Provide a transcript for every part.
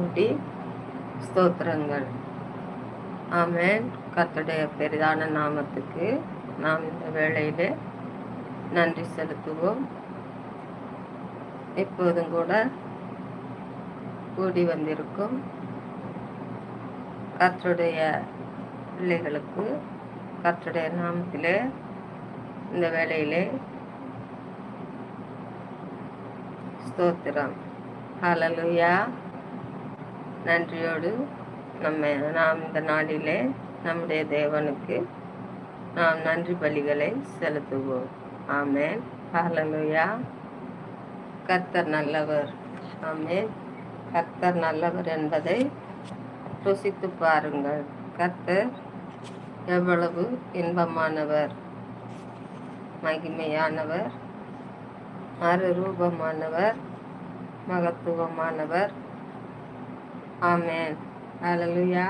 கூட்டி ஸ்தோத்திரங்கள். ஆமென். கர்த்தருடைய பெரிதான நாமத்துக்கு நாம் இந்த வேளையிலே நன்றி செலுத்துவோம். இப்போதும் கூட கூடி வந்திருக்கும் கர்த்தருடைய பிள்ளைகளுக்கு கர்த்தருடைய நாமத்திலே இந்த வேளையிலே ஸ்தோத்திரம். ஹல்லேலூயா. நன்றியோடு நாம் இந்த நாளிலே நம்முடைய தேவனுக்கு நாம் நன்றி பலிகளை செலுத்துவோம். ஆமென். ஹல்லேலூயா. கர்த்தர் நல்லவர். ஆமென். கர்த்தர் நல்லவர் என்பதை ருசித்து பாருங்கள். கர்த்தர் எவ்வளவு இன்பமானவர், மகிமையானவர், மறுரூபமானவர், மகத்துவமானவர். ஆமென். ஹல்லேலூயா.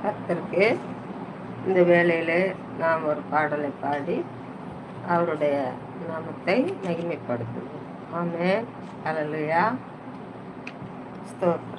கர்த்தருக்கு இந்த வேளையிலே நாம் ஒரு பாடலை பாடி அவருடைய நாமத்தை மகிமைப்படுத்துவோம். ஆமென். ஹல்லேலூயா. ஸ்தோத்திரம்.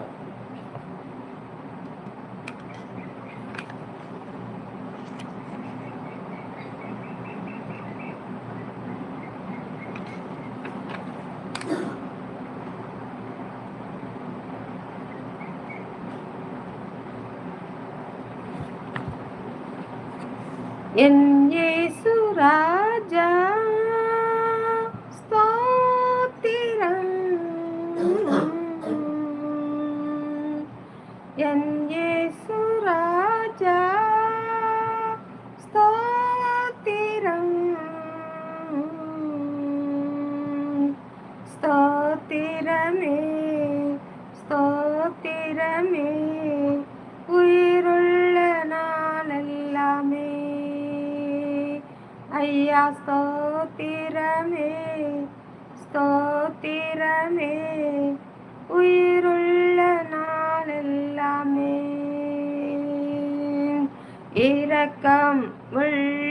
என் இயேசு ராஜா ஸ்தோத்திரம். என் இயேசு ராஜா ஸ்தோத்திரம். ஸ்தோத்திரமே ஸ்தோத்திரமே உயிருள்ள நாளெல்லாமே. ஐயா ஸ்தோத்திரமே ஸ்தோத்திரமே உயிருள்ள நாளெல்லாமே. இரக்கம் உள்ள